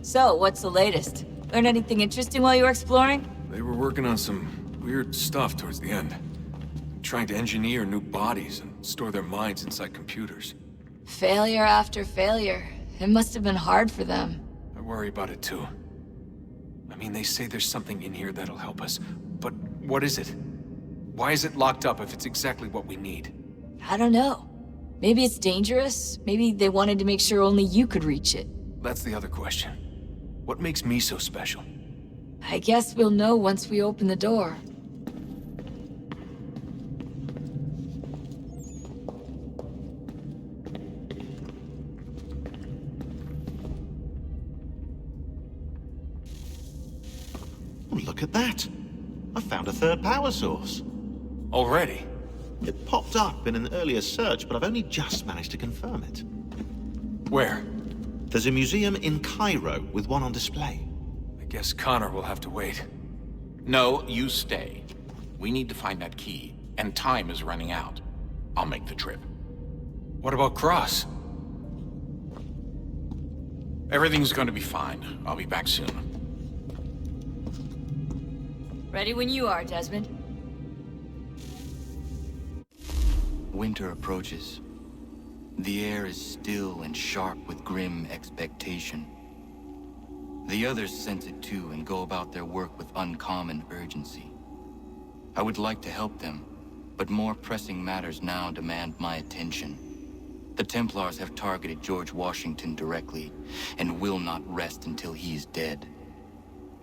So, what's the latest? Learn anything interesting while you were exploring? They were working on some weird stuff towards the end. Trying to engineer new bodies and store their minds inside computers. Failure after failure. It must have been hard for them. I worry about it too. I mean, they say there's something in here that'll help us, but what is it? Why is it locked up if it's exactly what we need? I don't know. Maybe it's dangerous. Maybe they wanted to make sure only you could reach it. That's the other question. What makes me so special? I guess we'll know once we open the door. Oh, look at that. I found a third power source. Already? It popped up in an earlier search, but I've only just managed to confirm it. Where? There's a museum in Cairo with one on display. I guess Connor will have to wait. No, you stay. We need to find that key, and time is running out. I'll make the trip. What about Cross? Everything's gonna be fine. I'll be back soon. Ready when you are, Desmond. Winter approaches. The air is still and sharp with grim expectation. The others sense it too and go about their work with uncommon urgency. I would like to help them, but more pressing matters now demand my attention. The Templars have targeted George Washington directly, and will not rest until he is dead.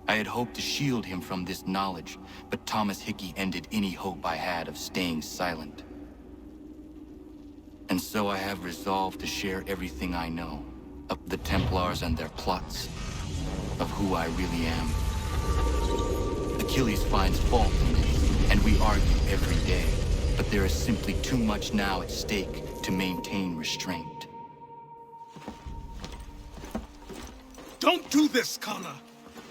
I had hoped to shield him from this knowledge, but Thomas Hickey ended any hope I had of staying silent. And so I have resolved to share everything I know, of the Templars and their plots, of who I really am. Achilles finds fault in this, and we argue every day, but there is simply too much now at stake to maintain restraint. Don't do this, Connor!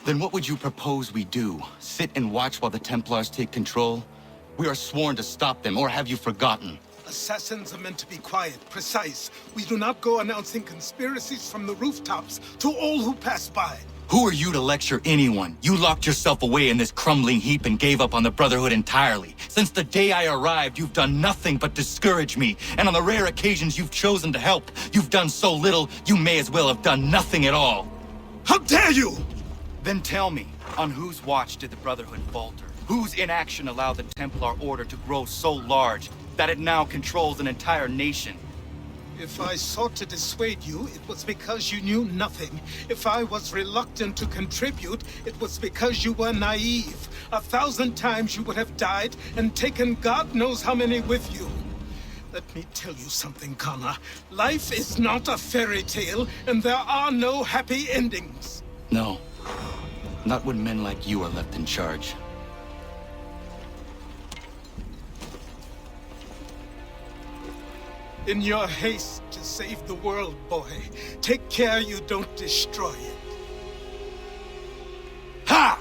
Then what would you propose we do? Sit and watch while the Templars take control? We are sworn to stop them, or have you forgotten? Assassins are meant to be quiet, precise. We do not go announcing conspiracies from the rooftops to all who pass by. Who are you to lecture anyone? You locked yourself away in this crumbling heap and gave up on the Brotherhood entirely. Since the day I arrived, you've done nothing but discourage me. And on the rare occasions you've chosen to help, you've done so little, you may as well have done nothing at all. How dare you! Then tell me, on whose watch did the Brotherhood falter? Whose inaction allowed the Templar Order to grow so large that it now controls an entire nation? If I sought to dissuade you, it was because you knew nothing. If I was reluctant to contribute, it was because you were naive. 1,000 times you would have died and taken God knows how many with you. Let me tell you something, Connor. Life is not a fairy tale, and there are no happy endings. No. Not when men like you are left in charge. In your haste to save the world, boy, take care you don't destroy it. Ha!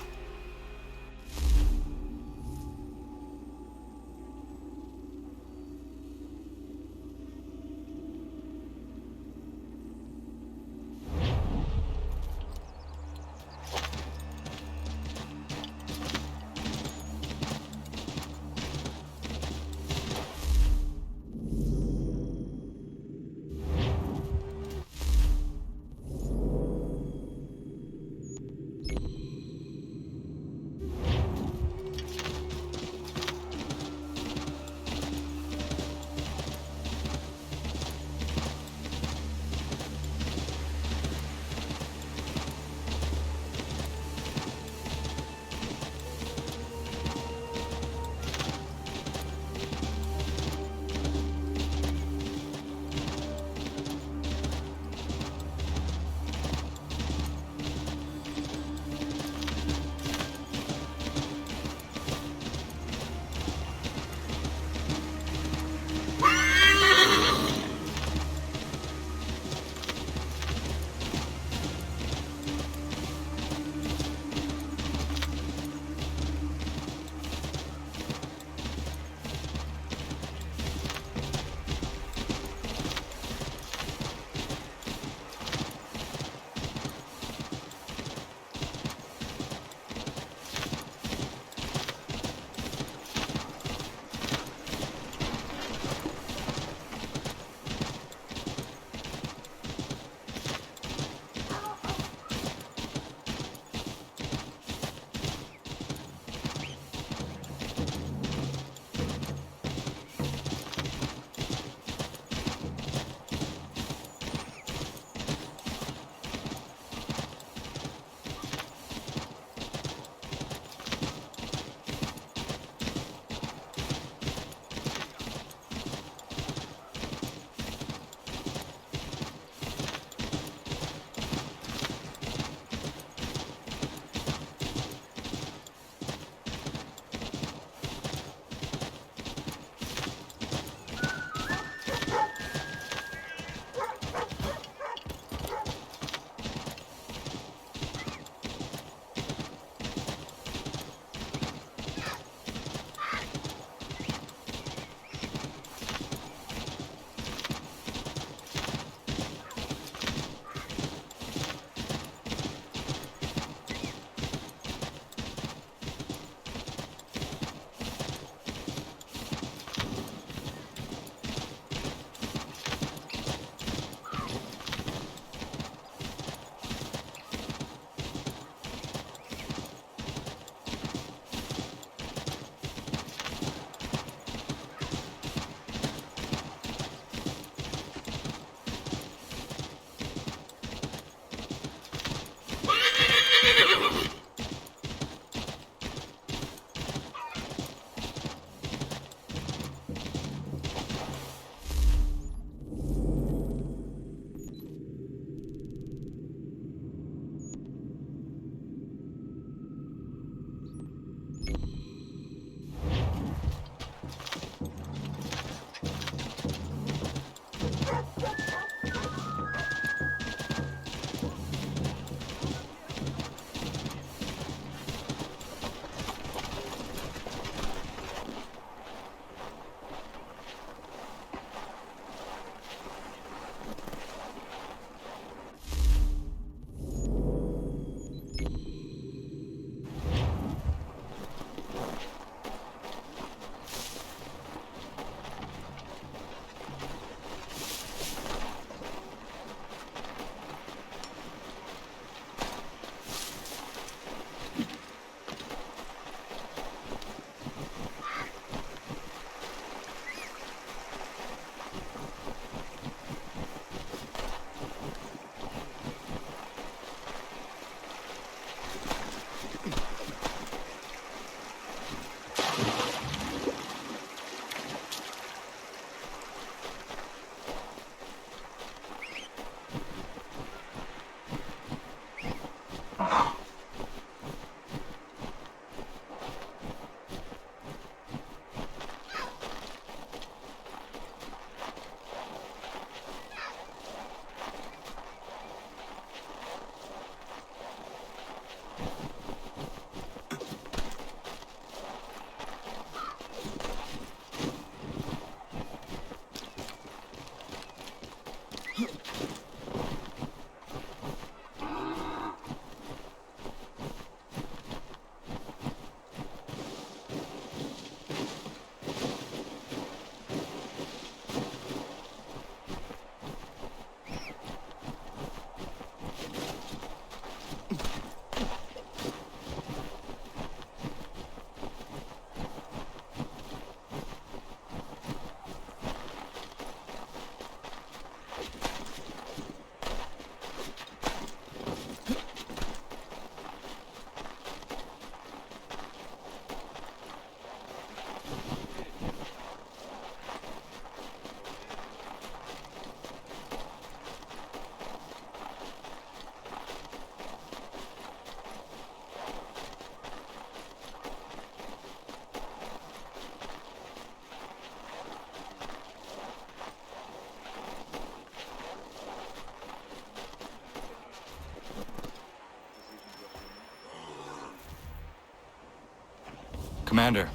Commander,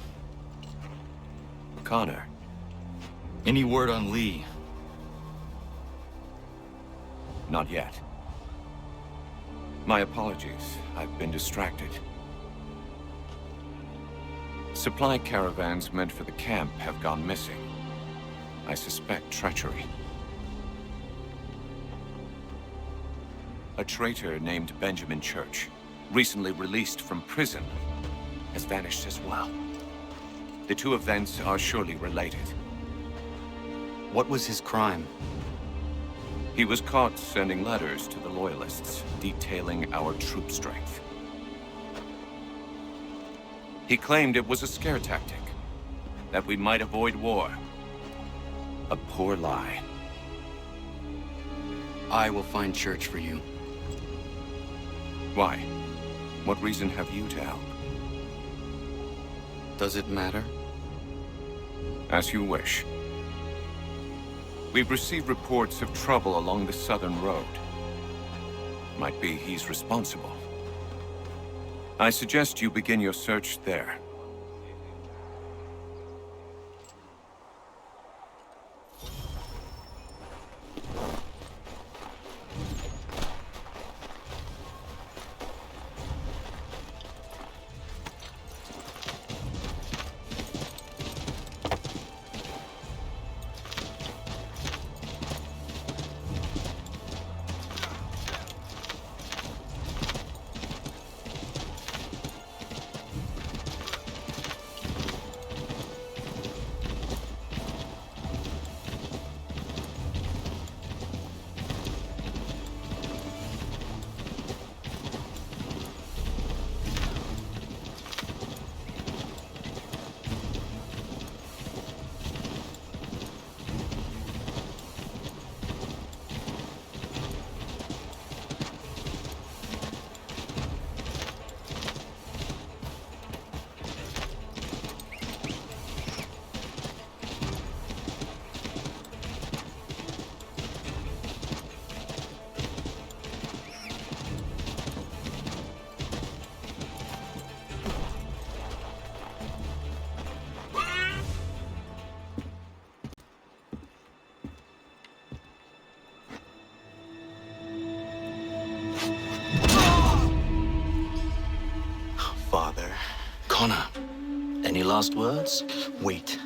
Connor. any word on Lee? Not yet. My apologies. I've been distracted. Supply caravans meant for the camp have gone missing. I suspect treachery. A traitor named Benjamin Church, recently released from prison, has vanished as well. The two events are surely related. What was his crime? He was caught sending letters to the Loyalists, detailing our troop strength. He claimed it was a scare tactic, that we might avoid war. A poor lie. I will find Church for you. Why? What reason have you to help? Does it matter? As you wish. We've received reports of trouble along the southern road. Might be he's responsible. I suggest you begin your search there. Father. Connor, any last words? Wait.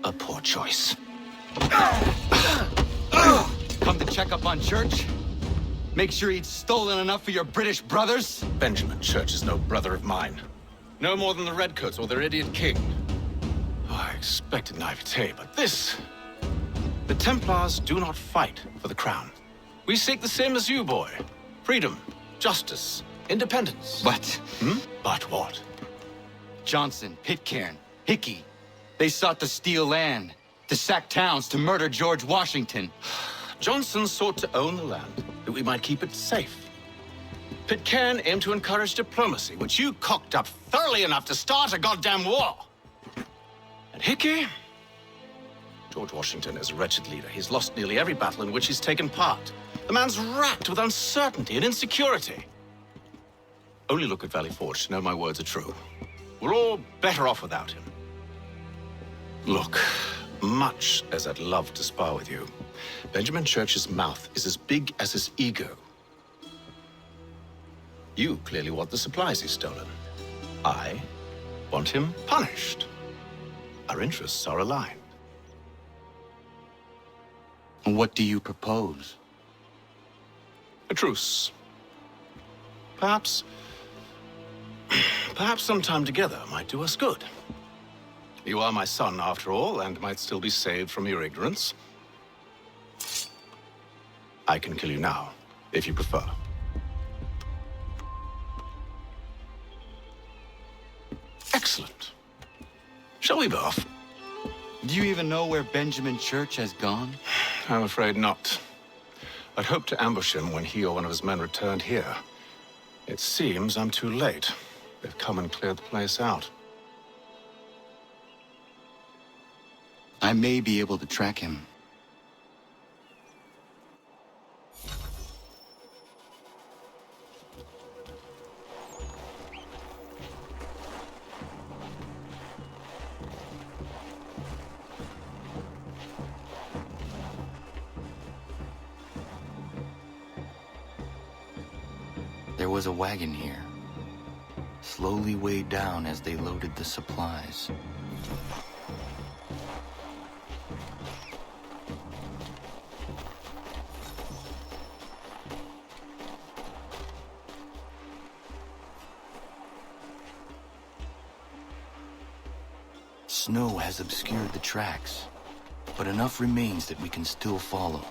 A poor choice. Come to check up on Church? Make sure he'd stolen enough for your British brothers? Benjamin Church is no brother of mine. No more than the Redcoats or their idiot king. Oh, I expected naivete, but this... The Templars do not fight for the crown. We seek the same as you, boy. Freedom, justice, independence. But But what? Johnson, Pitcairn, Hickey, they sought to steal land, to sack towns, to murder George Washington. Johnson sought to own the land, that we might keep it safe. Pitcairn aimed to encourage diplomacy, which you cocked up thoroughly enough to start a goddamn war. And Hickey? George Washington is a wretched leader. He's lost nearly every battle in which he's taken part. The man's racked with uncertainty and insecurity. Only look at Valley Forge to know my words are true. We're all better off without him. Look, Much as I'd love to spar with you, Benjamin Church's mouth is as big as his ego. You clearly want the supplies he's stolen. I want him punished. Our interests are aligned. What do you propose? A truce. Perhaps some time together might do us good. You are my son, after all, and might still be saved from your ignorance. I can kill you now, if you prefer. Excellent. Shall we be off? Do you even know where Benjamin Church has gone? I'm afraid not. I'd hoped to ambush him when he or one of his men returned here. It seems I'm too late. They've come and cleared the place out. I may be able to track him. There was a wagon here, slowly weighed down as they loaded the supplies. Snow has obscured the tracks, but enough remains that we can still follow.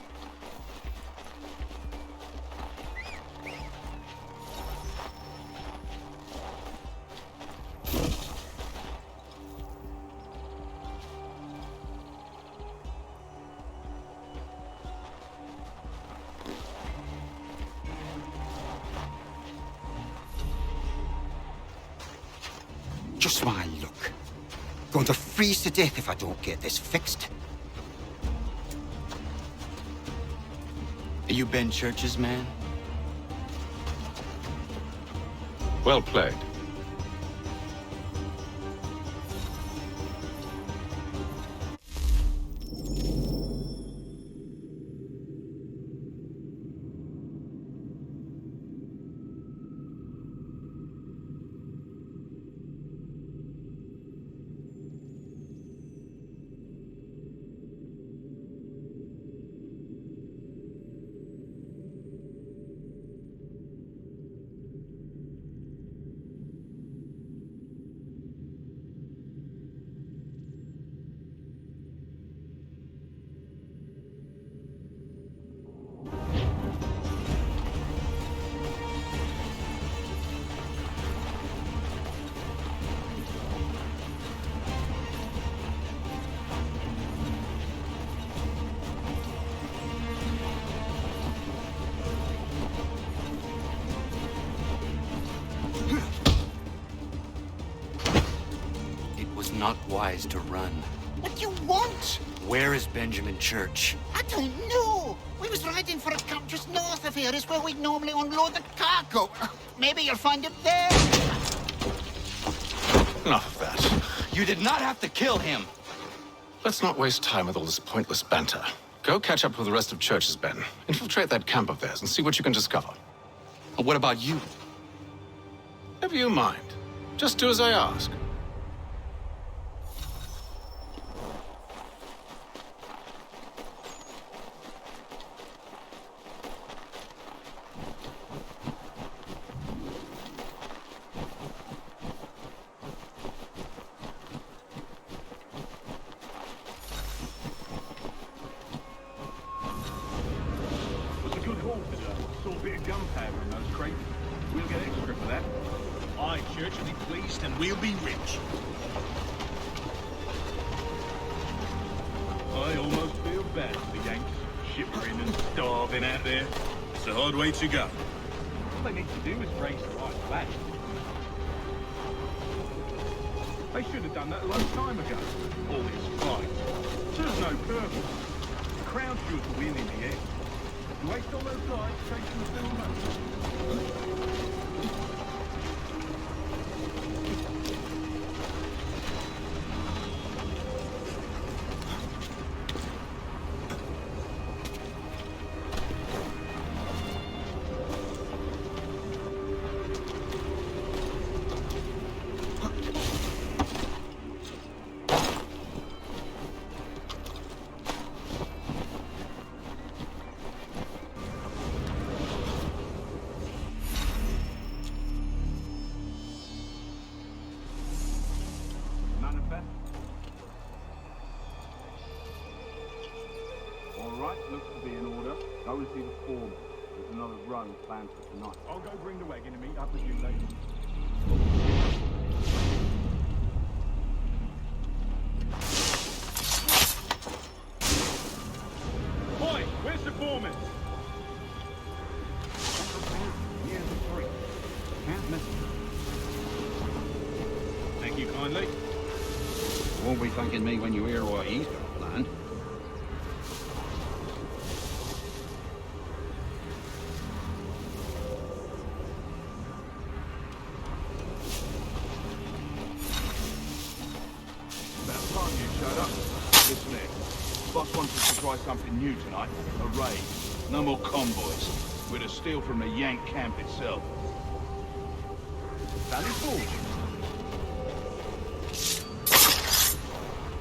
Just my luck. Going to freeze to death if I don't get this fixed. Are you Ben Church's man? Well played. Not wise to run. What do you want? Where is Benjamin Church? I don't know. We was riding for a camp just north of here. Is where we'd normally unload the cargo. Maybe you'll find it there. Enough of that. You did not have to kill him. Let's not waste time with all this pointless banter. Go catch up with the rest of Church's men. Infiltrate that camp of theirs and see what you can discover. And what about you? Never you mind. Just do as I ask. And we'll be rich. I almost feel bad for the Yanks, shivering and starving out there. It's a hard way to go. All they need to do is raise the right flag. They should have done that a long time ago. All this fight serves no purpose. The crown should win in the end. To waste all those lives chasing the silver. All right, looks to be in order. Go and see the foreman. There's another run planned for tonight. I'll go bring the wagon and meet up with you later. Boy, where's the foreman? Here's the three. Can't miss it. Thank you kindly. Won't be thanking me when you hear what he's got planned. About time you showed up. Listen here. Boss wants us to try something new tonight. A raid. No more convoys. We're to steal from the Yank camp itself. Valley Forge.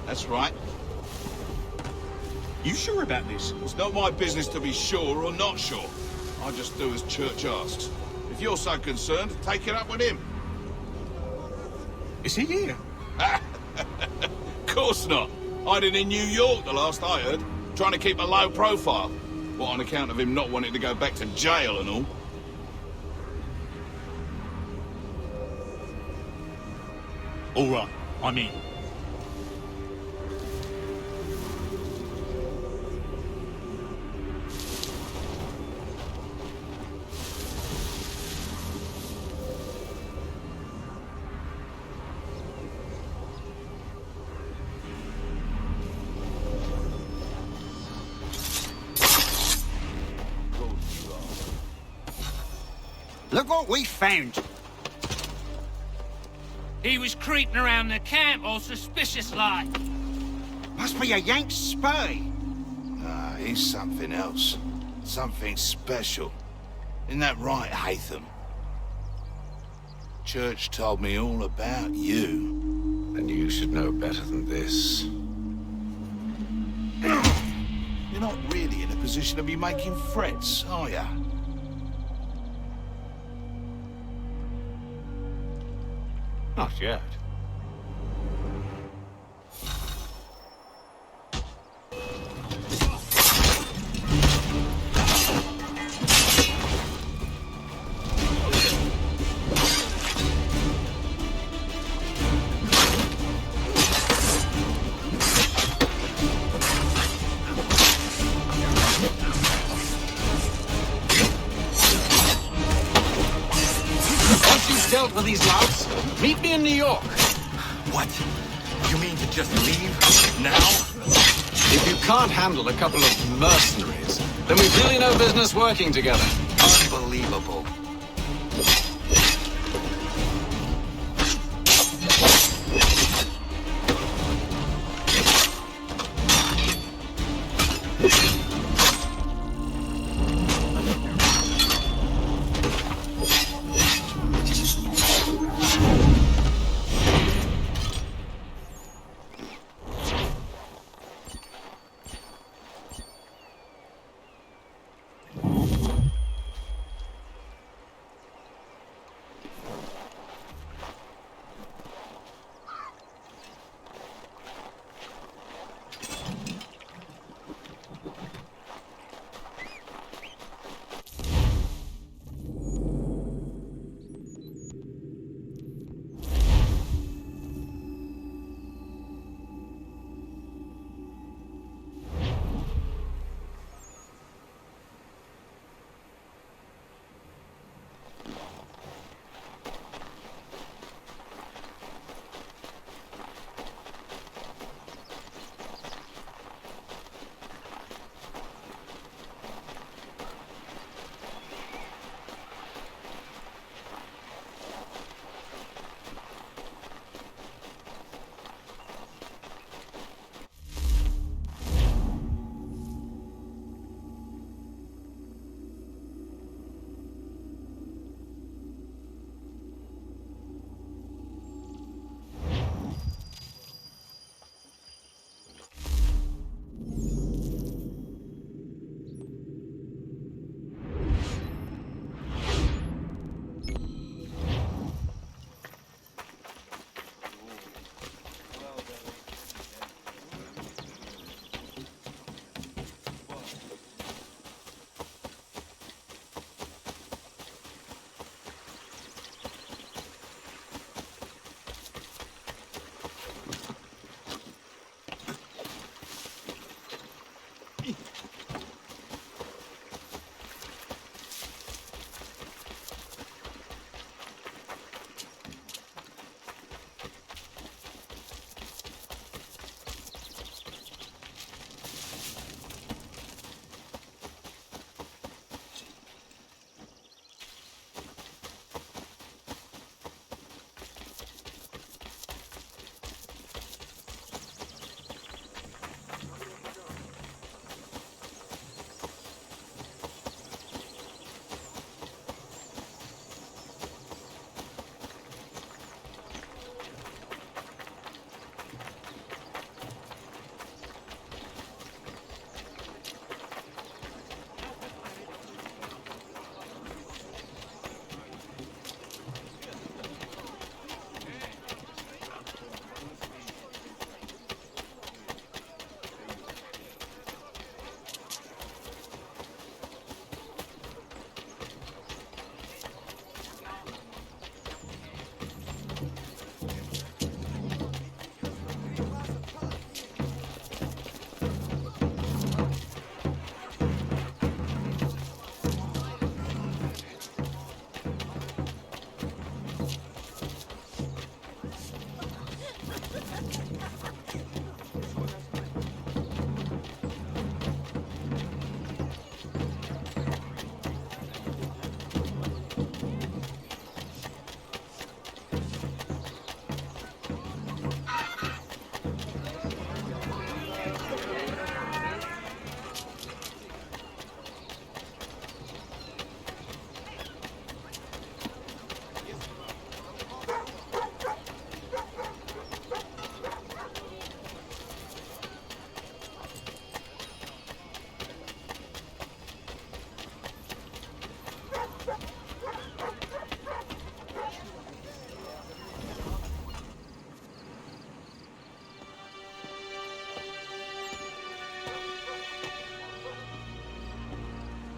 That's right. You sure about this? It's not my business to be sure or not sure. I just do as Church asks. If you're so concerned, take it up with him. Is he here? Course not. Hiding in New York, the last I heard. Trying to keep a low profile. What, on account of him not wanting to go back to jail and all? All right, I'm in. Look what we found. He was creeping around the camp all suspicious-like. Must be a Yank spy. Ah, he's something else. Something special. Isn't that right, Hatham? Church told me all about you. And you should know better than this. You're not really in a position to be making threats, are ya? Not yet. Once you've dealt with these louts, meet me in New York. What? You mean to just leave? Now? If you can't handle a couple of mercenaries, then we've really no business working together. Unbelievable.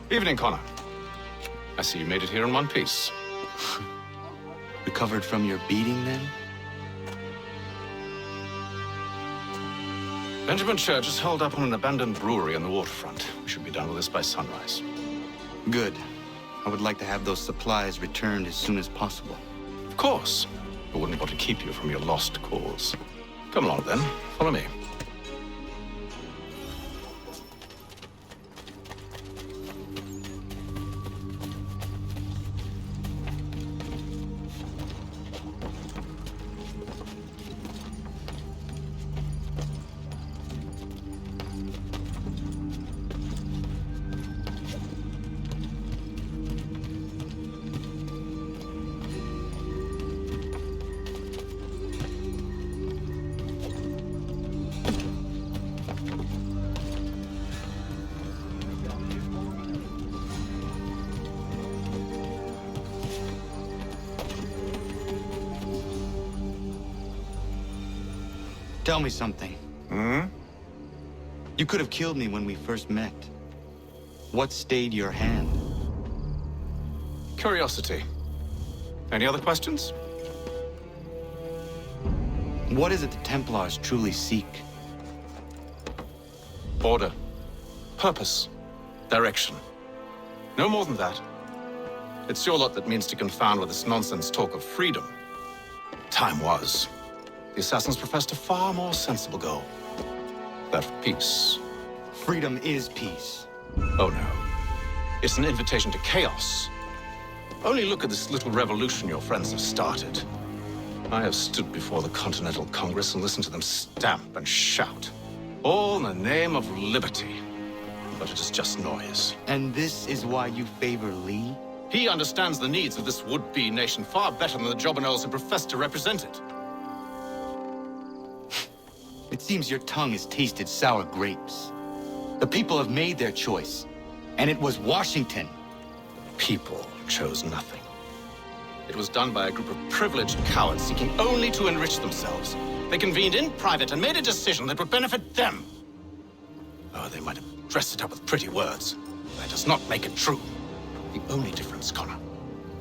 Evening, Connor. I see you made it here in one piece. Recovered from your beating, then? Benjamin Church is holed up on an abandoned brewery on the waterfront. We should be done with this by sunrise. Good. I would like to have those supplies returned as soon as possible. Of course. I wouldn't want to keep you from your lost cause. Come along, then. Follow me. Tell me something. Hmm? You could have killed me when we first met. What stayed your hand? Curiosity. Any other questions? What is it the Templars truly seek? Order. Purpose. Direction. No more than that. It's your lot that means to confound with this nonsense talk of freedom. Time was. The assassins professed a far more sensible goal. That of peace. Freedom is peace. Oh no. It's an invitation to chaos. Only look at this little revolution your friends have started. I have stood before the Continental Congress and listened to them stamp and shout. All in the name of liberty. But it is just noise. And this is why you favor Lee? He understands the needs of this would-be nation far better than the jobberknolls who profess to represent it. It seems your tongue has tasted sour grapes. The people have made their choice, and it was Washington. People chose nothing. It was done by a group of privileged cowards seeking only to enrich themselves. They convened in private and made a decision that would benefit them. Oh, they might have dressed it up with pretty words. That does not make it true. The only difference, Connor,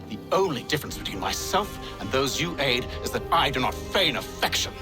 the only difference between myself and those you aid is that I do not feign affection.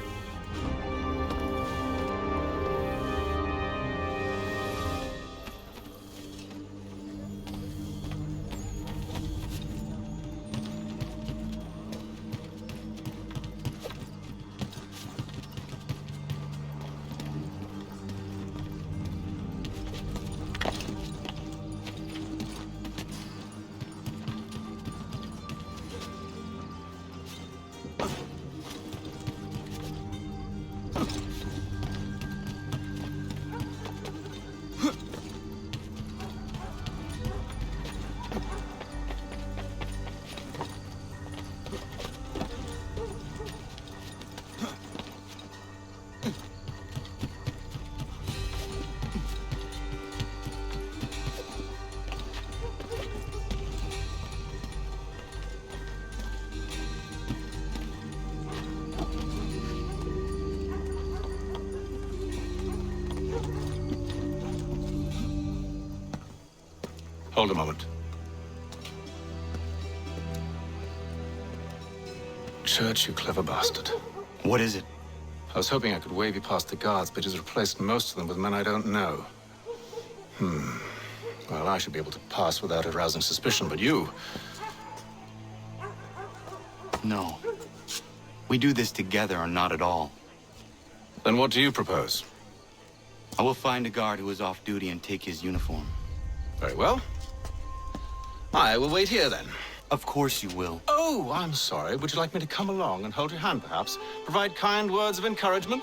Hold a moment. Church, you clever bastard. What is it? I was hoping I could wave you past the guards, but he's replaced most of them with men I don't know. Well, I should be able to pass without arousing suspicion, but you... No. We do this together or not at all. Then what do you propose? I will find a guard who is off duty and take his uniform. Very well. I will wait here, then. Of course you will. Oh, I'm sorry. Would you like me to come along and hold your hand, perhaps? Provide kind words of encouragement?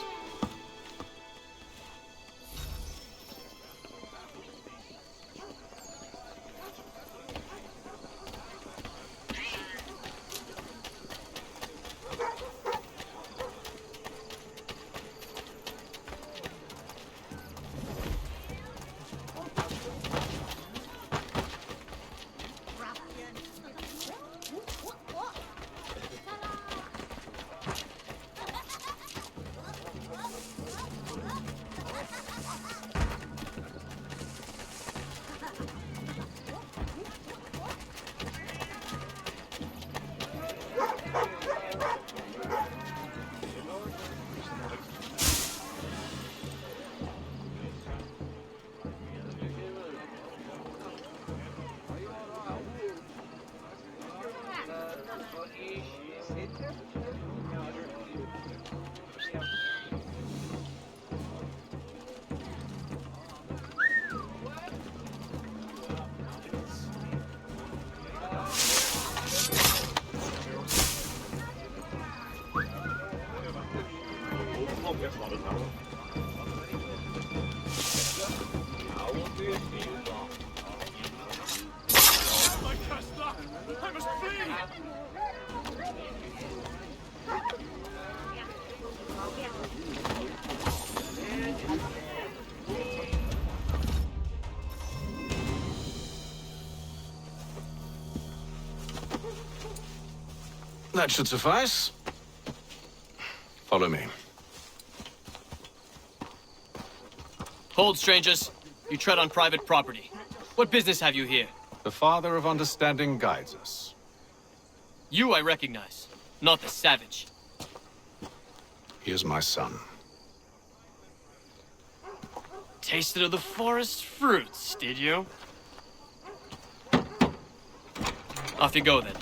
That should suffice. Follow me. Hold, strangers. You tread on private property. What business have you here? The Father of Understanding guides us. You I recognize, not the savage. He is my son. Tasted of the forest fruits, did you? Off you go, then.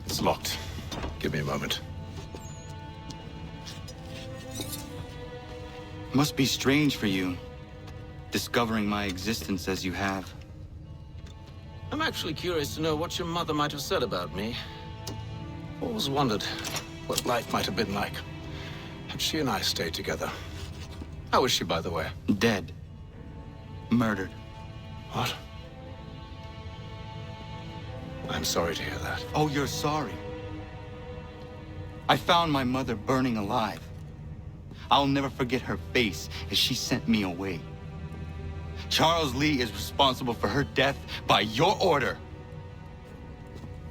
It's locked. Give me a moment. Must be strange for you, discovering my existence as you have. I'm actually curious to know what your mother might have said about me. Always wondered what life might have been like had she and I stayed together. How is she, by the way? Dead. Murdered. What? I'm sorry to hear that. Oh, you're sorry. I found my mother burning alive. I'll never forget her face as she sent me away. Charles Lee is responsible for her death by your order.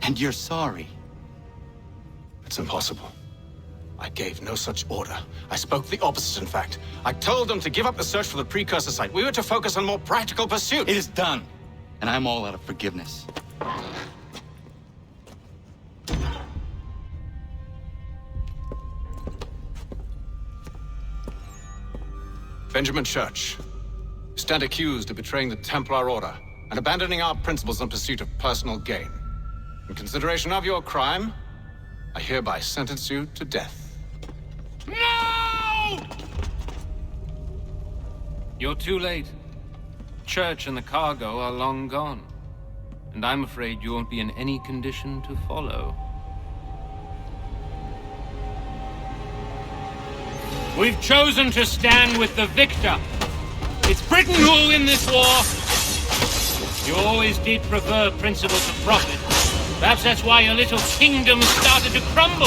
And you're sorry. It's impossible. I gave no such order. I spoke the opposite, in fact. I told them to give up the search for the precursor site. We were to focus on more practical pursuits. It is done, and I'm all out of forgiveness. Benjamin Church, you stand accused of betraying the Templar Order and abandoning our principles in pursuit of personal gain. In consideration of your crime, I hereby sentence you to death. No! You're too late. Church and the cargo are long gone. And I'm afraid you won't be in any condition to follow. We've chosen to stand with the victor. It's Britain who will win this war. You always did prefer principles of profit. Perhaps that's why your little kingdom started to crumble.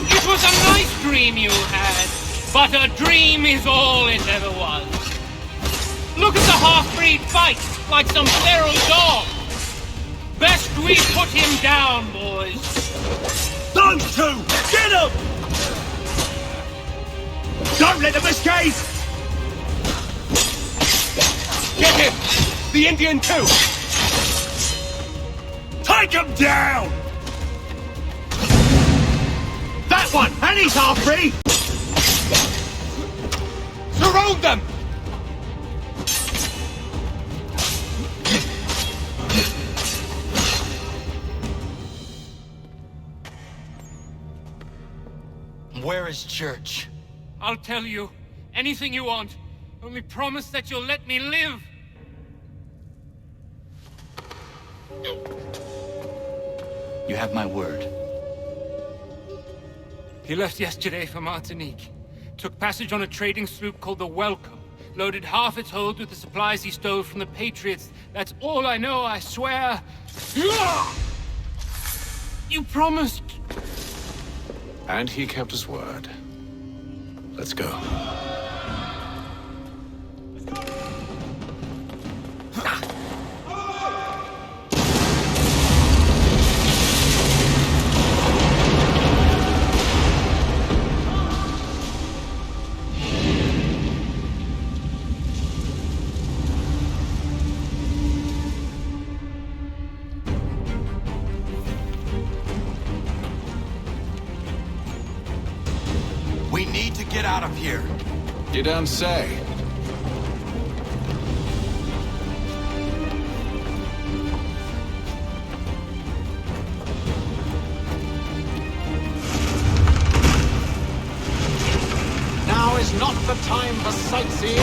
It was a nice dream you had, but a dream is all it ever was. Look at the half-breed fight, like some feral dog. Best we put him down, boys. Those two! Get them! Don't let them escape! Get him! The Indian too! Take him down! That one! And he's half-free! Surround them! Where is Church? I'll tell you anything you want. Only promise that you'll let me live. You have my word. He left yesterday for Martinique. Took passage on a trading sloop called the Welcome. Loaded half its hold with the supplies he stole from the Patriots. That's all I know, I swear. You promised. And he kept his word. Let's go. We need to get out of here. You don't say. is not the time for sightseeing.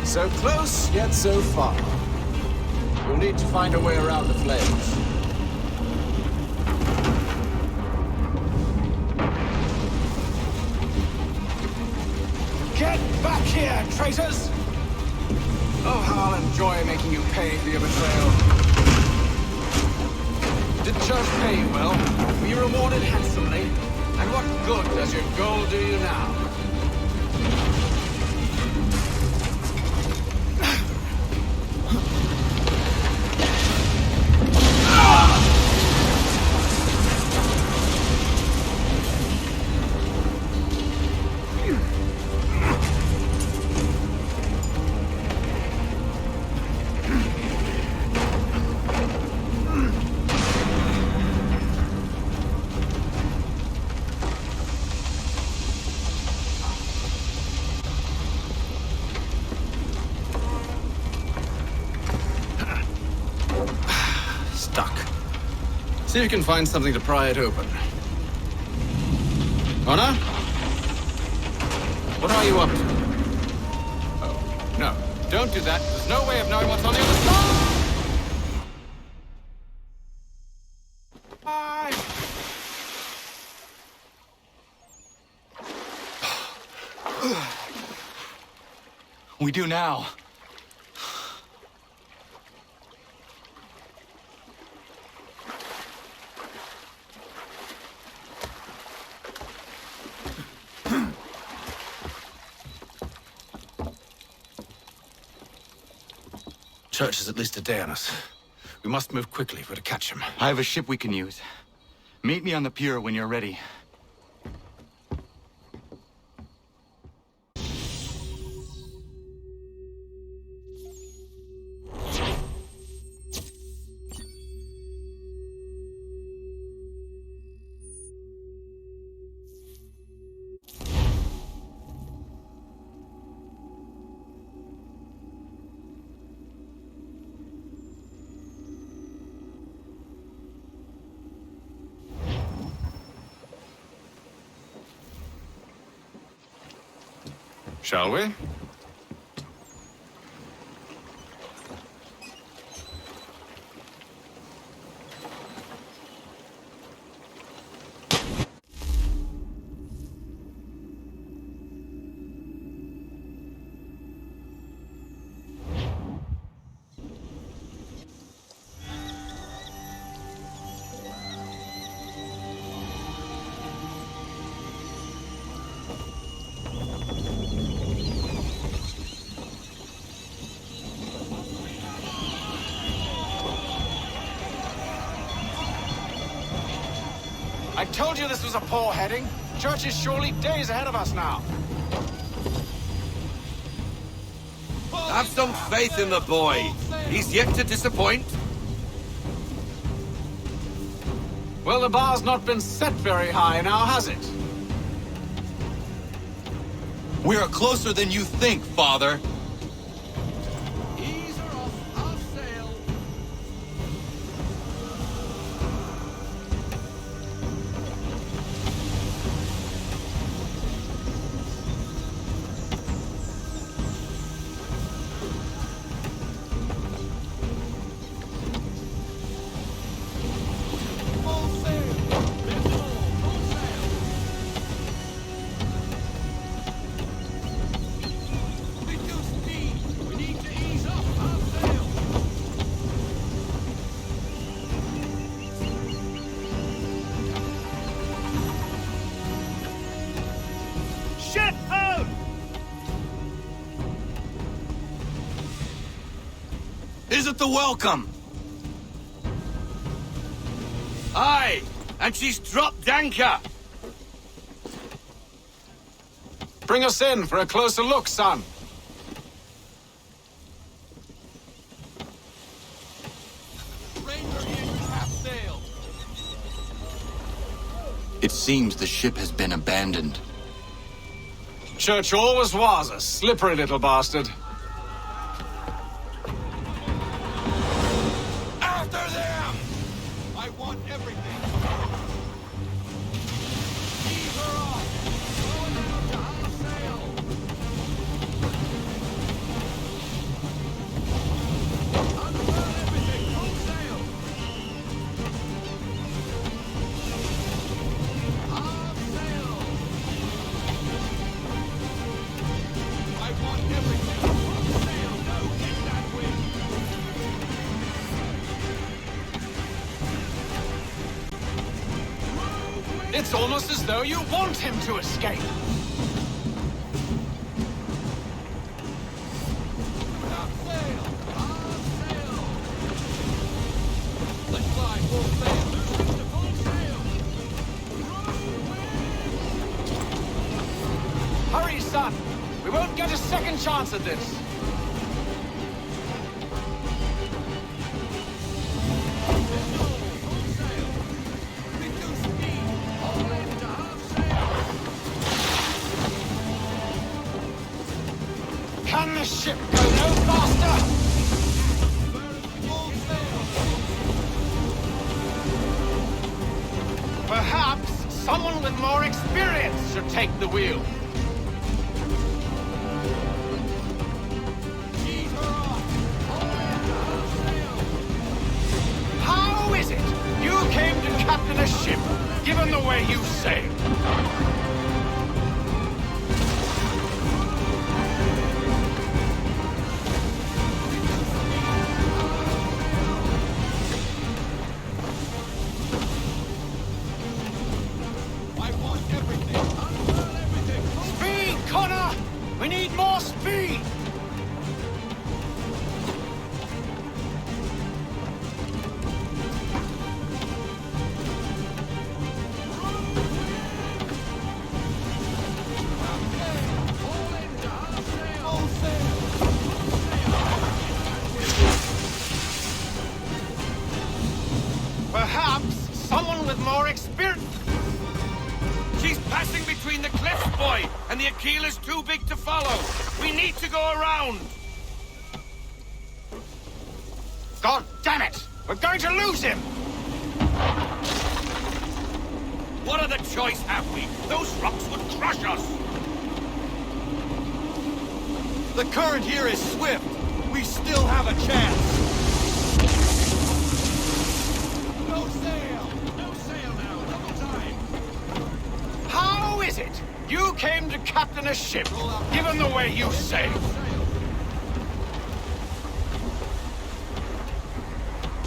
So close, yet so far. We'll need to find a way around the flames. Get back here, traitors! Oh, how I'll enjoy making you pay for your betrayal. Did Church pay you well? Were you rewarded handsomely? And what good does your gold do you now? See if you can find something to pry it open. Honor? What are you up to? Oh, no. Don't do that. There's no way of knowing what's on the other side! We do now. Church is at least a day on us. We must move quickly if we're to catch him. I have a ship we can use. Meet me on the pier when you're ready. Shall we? I told you this was a poor heading. Church is surely days ahead of us now. Have some faith in the boy. He's yet to disappoint. Well, the bar's not been set very high now, has it? We are closer than you think, Father. Ease her off, half sail. Full sail. Lift all, full sail. Reduce speed. We need to ease up, half sail. Ship out! Is it the welcome? Aye, and she's dropped anchor. Bring us in for a closer look, son. Ranger in half sail. It seems the ship has been abandoned. Church always was a slippery little bastard. After them! I want everything. It's almost as though you want him to escape. Hurry, son! We won't get a second chance at this! Can the ship go no faster? Perhaps someone with more experience should take the wheel. How is it you came to captain a ship, given the way you sailed? We need more speed! Perhaps someone with more experience. She's passing between the cliffs, boy, and the Aquila's too big to follow. We need to go around. God damn it! We're going to lose him! What other choice have we? Those rocks would crush us. The current here is swift. We still have a chance. No sail! No sail now! Double time! How is it you came to captain a ship, given the way you sailed?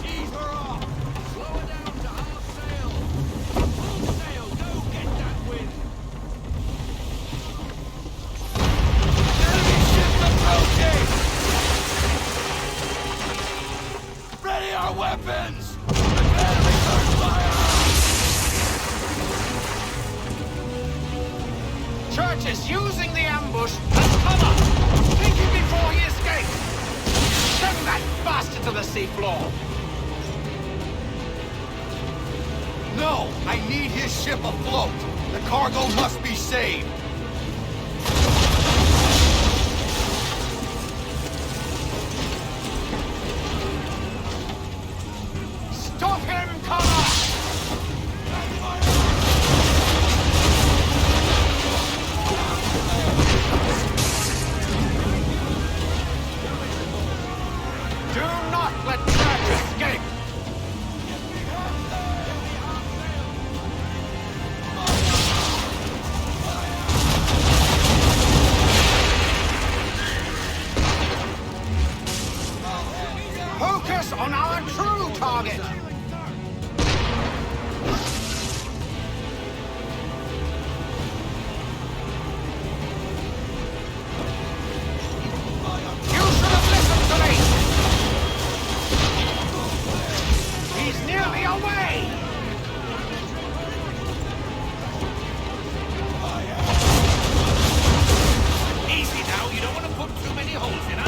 Ease her off! Slow her down to half sail! Full sail! Don't get that wind! Enemy ship approaching! Ready our weapons! Prepare to return fire! Church is using the ambush as cover! Thinking before he escapes! Send that bastard to the seafloor! No! I need his ship afloat! The cargo must be saved! Stop him, cover! Do not let Church escape! Focus on our true target! You should have listened to me! He's nearly away! Easy now, you don't want to put too many holes in her.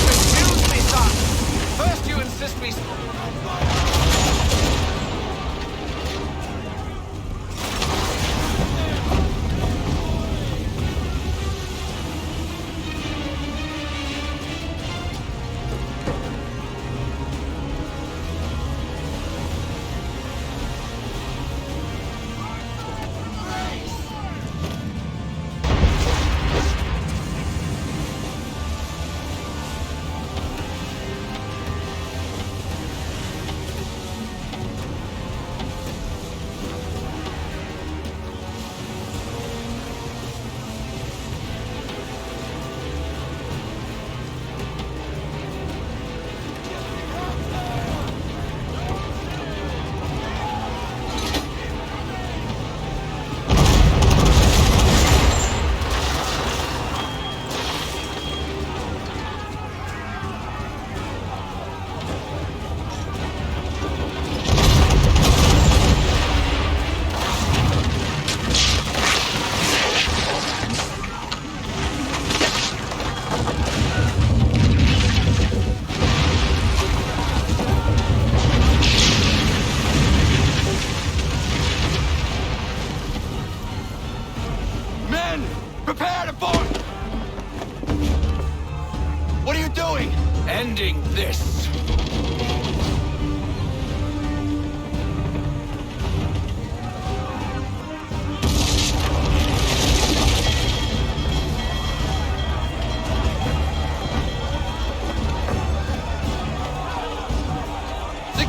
Excuse me, son! First you insist we...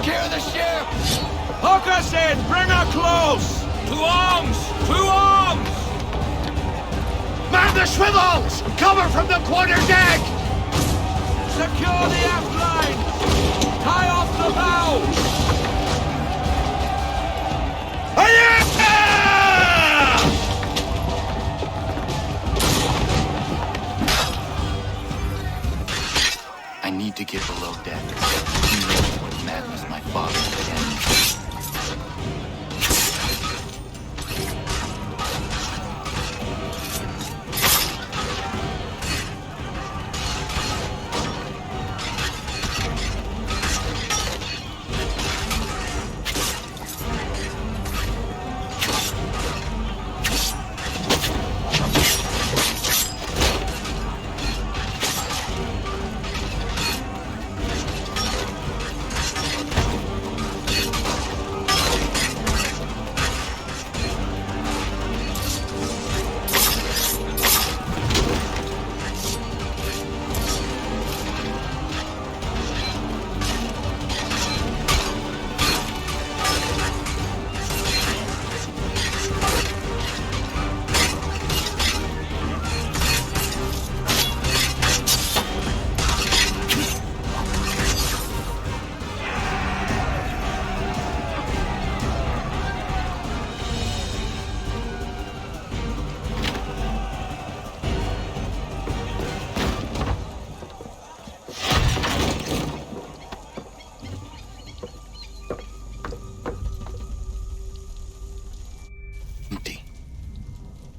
care of the ship! Hook us in! Bring her close! To arms! To arms! Man the swivels! Cover from the quarterdeck! Secure the aft line! Tie off the bow! I need to get below deck. Who knows what madness my father intends.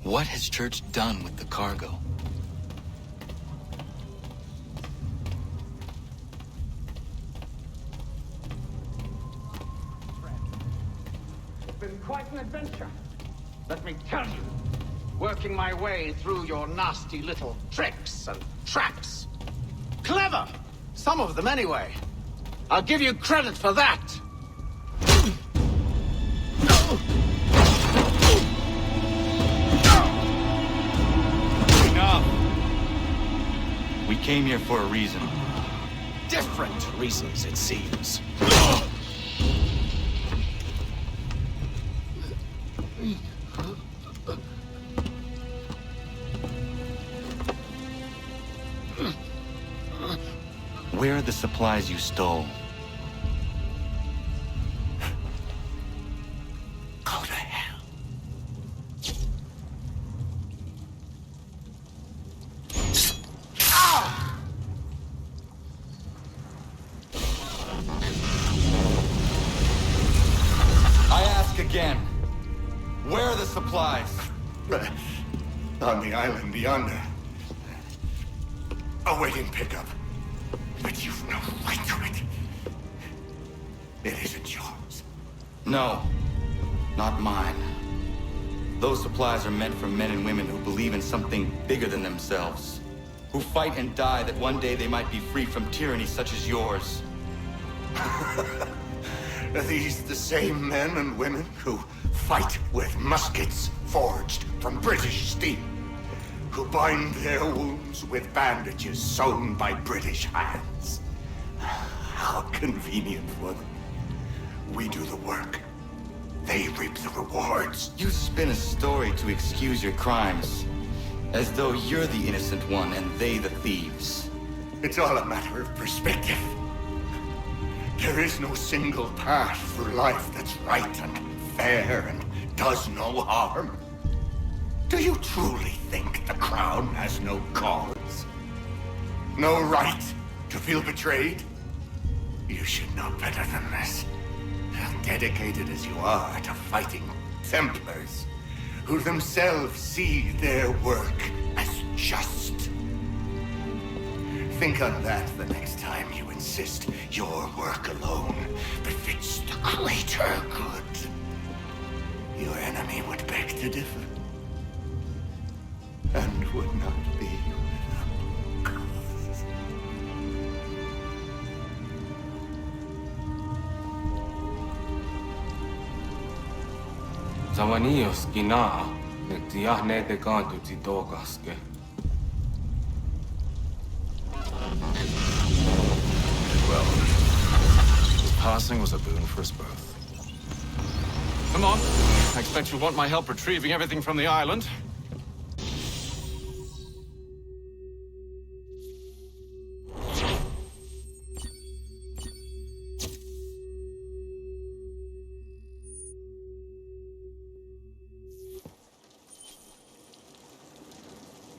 What has Church done with the cargo? It's been quite an adventure. Let me tell you. Working my way through your nasty little tricks and traps. Clever! Some of them anyway. I'll give you credit for that. We came here for a reason. Different reasons, it seems. Where are the supplies you stole? Go to hell. I ask again. Where are the supplies? On the island yonder. Awaiting pickup. But you've no right to it. It isn't yours. No, not mine. Those supplies are meant for men and women who believe in something bigger than themselves. Who fight and die that one day they might be free from tyranny such as yours. Are these the same men and women who fight with muskets forged from British steel? Who bind their wounds with bandages sewn by British hands? How convenient for them. We do the work. They reap the rewards. You spin a story to excuse your crimes, as though you're the innocent one and they the thieves. It's all a matter of perspective. There is no single path through life that's right and fair and does no harm. Do you truly think the Crown has no cause? No right to feel betrayed? You should know better than this. Dedicated as you are to fighting Templars, who themselves see their work as just. Think on that the next time you insist your work alone befits the greater good. Your enemy would beg to differ. And would not be without cause. Zawanios gina, netiahne de canto titogaske. Well, passing was a boon for us both. Come on. I expect you'll want my help retrieving everything from the island.